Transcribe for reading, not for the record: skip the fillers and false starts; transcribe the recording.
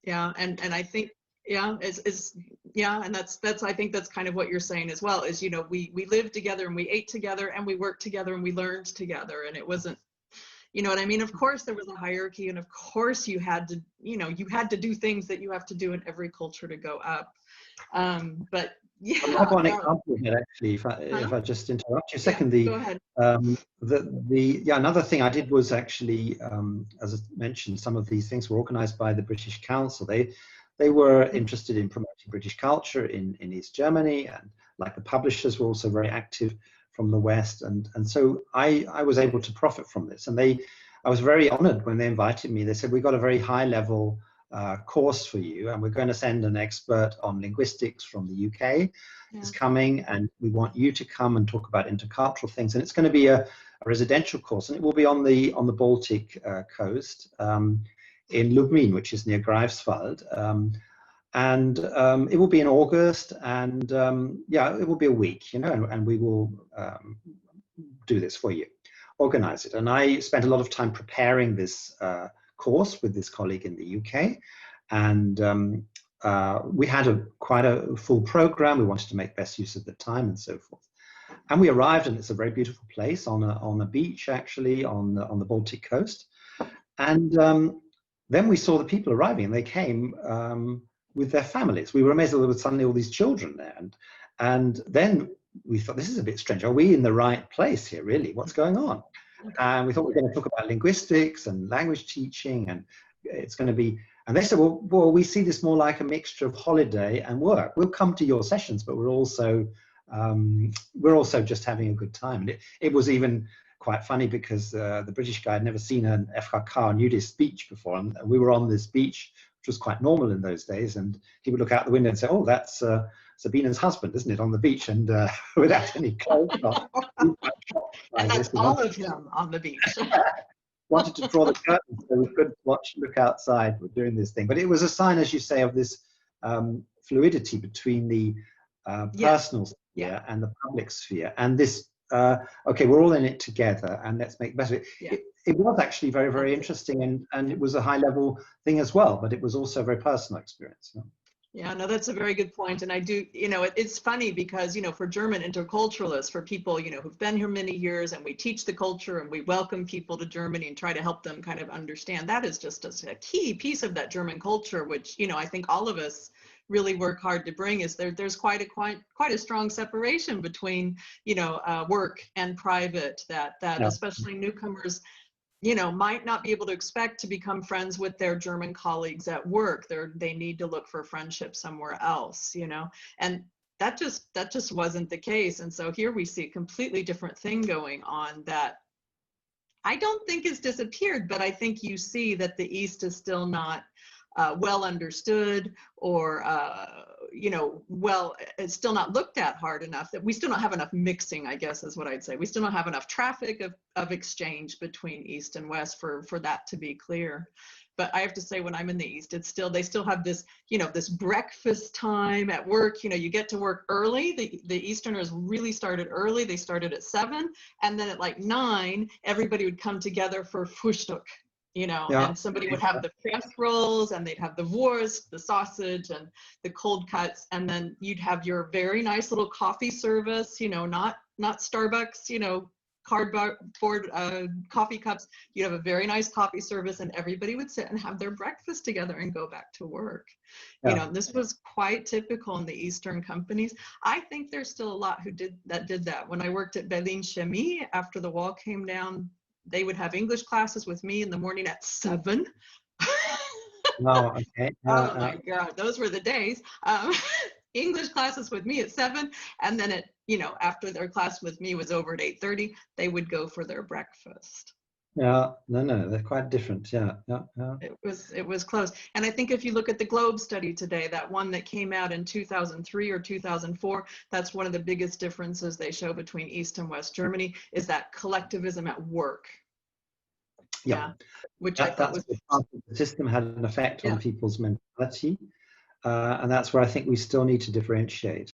Yeah, and I think, yeah, yeah, and that's I think that's kind of what you're saying as well, is, you know, we lived together and we ate together and we worked together and we learned together, and it wasn't, you know what I mean? Of course there was a hierarchy, and of course you had to, you know, you had to do things that you have to do in every culture to go up. But yeah, I have one no, example here, actually, if huh? I just interrupt you a Yeah, second. go ahead. Yeah, another thing I did was actually, as I mentioned, some of these things were organized by the British Council. They were interested in promoting British culture in East Germany, and like the publishers were also very active from the West, and so I was able to profit from this. And I was very honored when they invited me. They said, we got a very high level course for you, and we're going to send an expert on linguistics from the UK is coming, and we want you to come and talk about intercultural things. And it's going to be a residential course, and it will be on the Baltic coast in Lubmin, which is near Greifswald. And it will be in August, and yeah, it will be a week, you know, and we will do this for you, organize it. And I spent a lot of time preparing this course with this colleague in the UK, and we had quite a full program. We wanted to make best use of the time and so forth. And we arrived, and it's a very beautiful place on a beach, actually, on the Baltic coast. And then we saw the people arriving, and they came with their families. We were amazed that there were suddenly all these children there. And then we thought, this is a bit strange. Are we in the right place here, really? What's going on? And we thought we were going to talk about linguistics and language teaching, and it's going to be, and they said, well, we see this more like a mixture of holiday and work. We'll come to your sessions, but we're also just having a good time. And it was even quite funny because the British guy had never seen an FKK nudist beach before, and we were on this beach, which was quite normal in those days, and he would look out the window and say, oh, that's Sabina's husband, isn't it, on the beach, and without any clothes on. And that's all of them on the beach. Wanted to draw the curtain so we could look outside. We're doing this thing, but it was a sign, as you say, of this fluidity between the personal sphere and the public sphere, and this. Okay, we're all in it together, and let's make the best of it. It was actually very, very interesting, and it was a high-level thing as well, but it was also a very personal experience. Yeah, no, that's a very good point. And I do, you know, it's funny because, you know, for German interculturalists, for people, you know, who've been here many years, and we teach the culture and we welcome people to Germany and try to help them kind of understand, that is just a key piece of that German culture, which, you know, I think all of us really work hard to bring. Is there's quite a strong separation between, you know, work and private, that especially newcomers, you know, might not be able to expect to become friends with their German colleagues at work. They need to look for friendship somewhere else, you know, and that just wasn't the case. And so here we see a completely different thing going on that I don't think has disappeared, but I think you see that the East is still not well understood, or you know, well, it's still not looked at hard enough, that we still don't have enough mixing, I guess is what I'd say. We still don't have enough traffic of exchange between East and West for that to be clear. But I have to say, when I'm in the East, they still have this, you know, this breakfast time at work. You know, you get to work early. The Easterners really started early. They started at 7, and then at like 9, everybody would come together for Frühstück. You know, and somebody would have the press rolls, and they'd have the wurst, the sausage, and the cold cuts, and then you'd have your very nice little coffee service. You know, not Starbucks, you know, cardboard coffee cups. You'd have a very nice coffee service, and everybody would sit and have their breakfast together and go back to work. You know, this was quite typical in the Eastern companies. I think there's still a lot who did that. When I worked at Berlin Chemie, after the wall came down, they would have English classes with me in the morning at 7. Oh, okay. Oh my God, those were the days. English classes with me at 7, and then you know, after their class with me was over at 8:30, they would go for their breakfast. Yeah, no, they're quite different. Yeah. It was close. And I think if you look at the Globe study today, that one that came out in 2003 or 2004, that's one of the biggest differences they show between East and West Germany, is that collectivism at work. Yeah, which I thought was the system had an effect on people's mentality, and that's where I think we still need to differentiate.